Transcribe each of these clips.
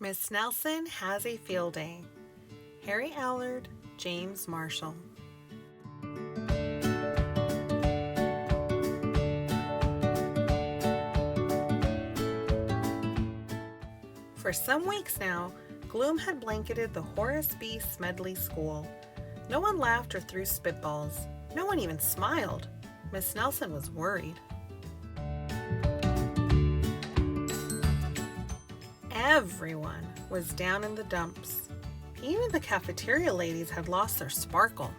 Miss Nelson has a field day. Harry Allard, James Marshall. For some weeks now, gloom had blanketed the Horace B. Smedley School. No one laughed or threw spitballs. No one even smiled. Miss Nelson was worried. Everyone was down in the dumps. Even the cafeteria ladies had lost their sparkle.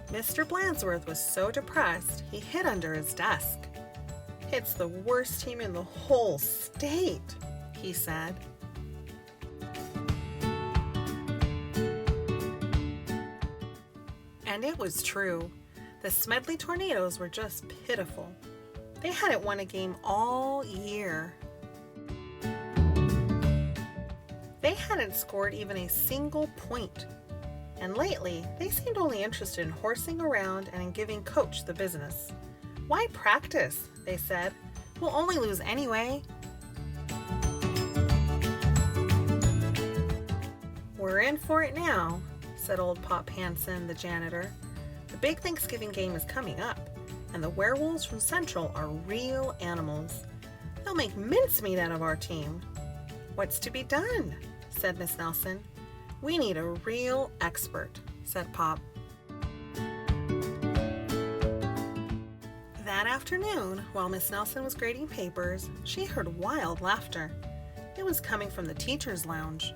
Mr. Blansworth was so depressed he hid under his desk. "It's the worst team in the whole state," he said. And it was true. The Smedley Tornadoes were just pitiful. They hadn't won a game all year. They hadn't scored even a single point. And lately, they seemed only interested in horsing around and in giving Coach the business. "Why practice?" they said. "We'll only lose anyway." "We're in for it now," said old Pop Hansen, the janitor. "The big Thanksgiving game is coming up, and the werewolves from Central are real animals. They'll make mincemeat out of our team." "What's to be done?" said Miss Nelson. "We need a real expert," said Pop. That afternoon, while Miss Nelson was grading papers, she heard wild laughter. It was coming from the teacher's lounge.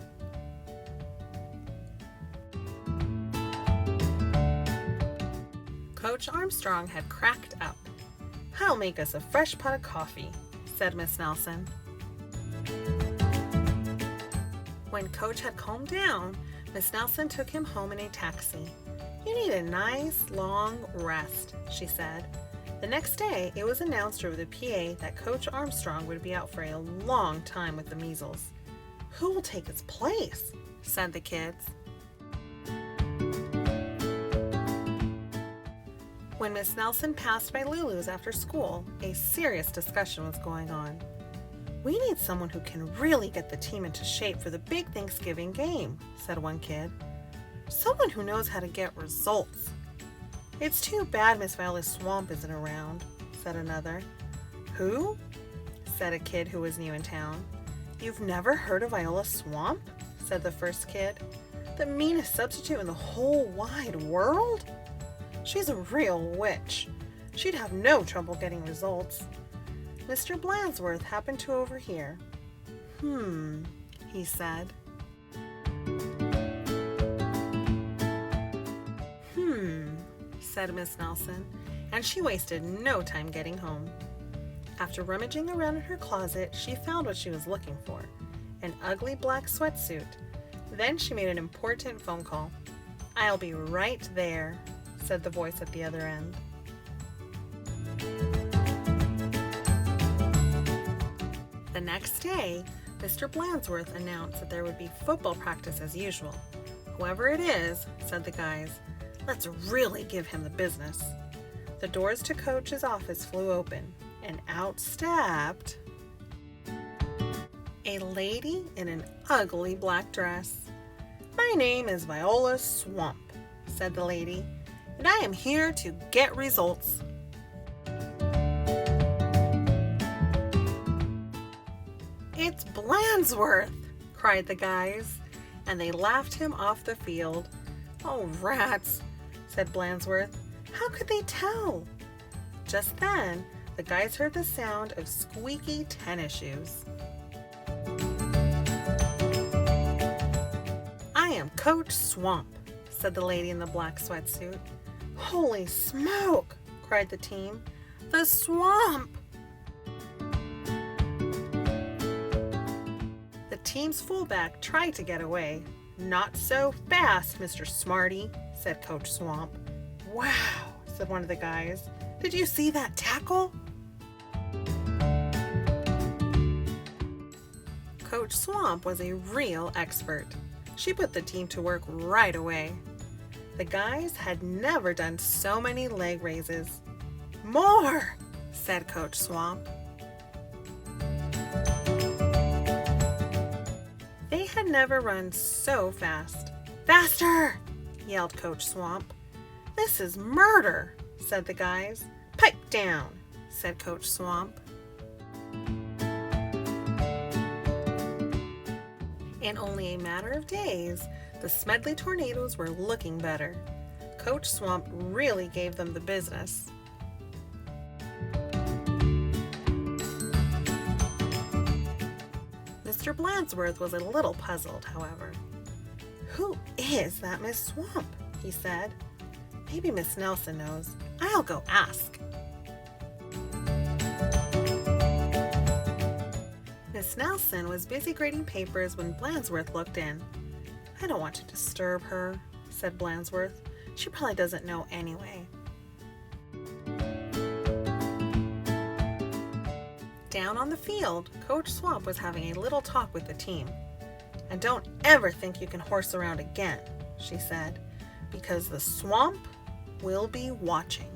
Coach Armstrong had cracked up. "I'll make us a fresh pot of coffee," said Miss Nelson. When Coach had calmed down, Miss Nelson took him home in a taxi. "You need a nice, long rest," she said. The next day, it was announced over the PA that Coach Armstrong would be out for a long time with the measles. "Who will take his place?" said the kids. When Miss Nelson passed by Lulu's after school, a serious discussion was going on. "We need someone who can really get the team into shape for the big Thanksgiving game," said one kid. "Someone who knows how to get results." "It's too bad Miss Viola Swamp isn't around," said another. "Who?" said a kid who was new in town. "You've never heard of Viola Swamp?" said the first kid. "The meanest substitute in the whole wide world? She's a real witch. She'd have no trouble getting results." Mr. Blansworth happened to overhear. He said. Said Miss Nelson, and she wasted no time getting home. After rummaging around in her closet, she found what she was looking for, an ugly black sweatsuit. Then she made an important phone call. "I'll be right there," said the voice at the other end. The next day, Mr. Blansworth announced that there would be football practice as usual. "Whoever it is," said the guys, "let's really give him the business." The doors to Coach's office flew open, and out stepped a lady in an ugly black dress. "My name is Viola Swamp," said the lady, "and I am here to get results." "It's Blansworth!" cried the guys, and they laughed him off the field. "Oh, rats," said Blansworth. "How could they tell?" Just then, the guys heard the sound of squeaky tennis shoes. "I am Coach Swamp," said the lady in the black sweatsuit. "Holy smoke!" cried the team. "The swamp!" The team's fullback tried to get away. "Not so fast, Mr. Smarty," said Coach Swamp. "Wow," said one of the guys. "Did you see that tackle?" Coach Swamp was a real expert. She put the team to work right away. The guys had never done so many leg raises. "More," said Coach Swamp. had never run so fast. "Faster!" yelled Coach Swamp. "This is murder," said the guys. "Pipe down," said Coach Swamp. In only a matter of days, the Smedley Tornadoes were looking better. Coach Swamp really gave them the business. Mr. Blansworth was a little puzzled, however. "Who is that Miss Swamp?" he said. "Maybe Miss Nelson knows. I'll go ask." Miss Nelson was busy grading papers when Blansworth looked in. "I don't want to disturb her," said Blansworth. "She probably doesn't know anyway." Down on the field, Coach Swamp was having a little talk with the team. "And don't ever think you can horse around again," she said, "because the swamp will be watching."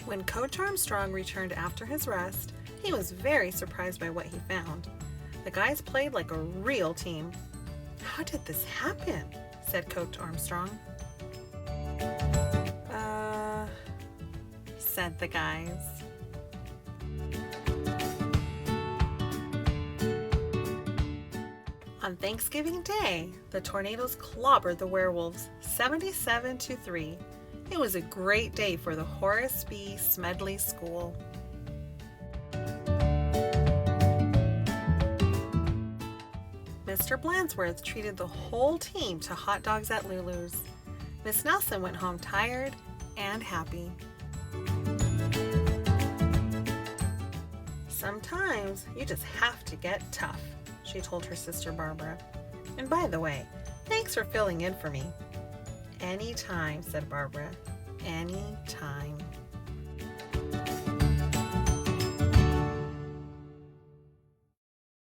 When Coach Armstrong returned after his rest, he was very surprised by what he found. The guys played like a real team. "How did this happen?" said Coach Armstrong. Said the guys. On Thanksgiving Day, the Tornadoes clobbered the Werewolves 77-3. It was a great day for the Horace B. Smedley School. Mr. Blansworth treated the whole team to hot dogs at Lulu's. Miss Nelson went home tired and happy. "Sometimes you just have to get tough," she told her sister Barbara. "And by the way, thanks for filling in for me." "Anytime," said Barbara. "Anytime."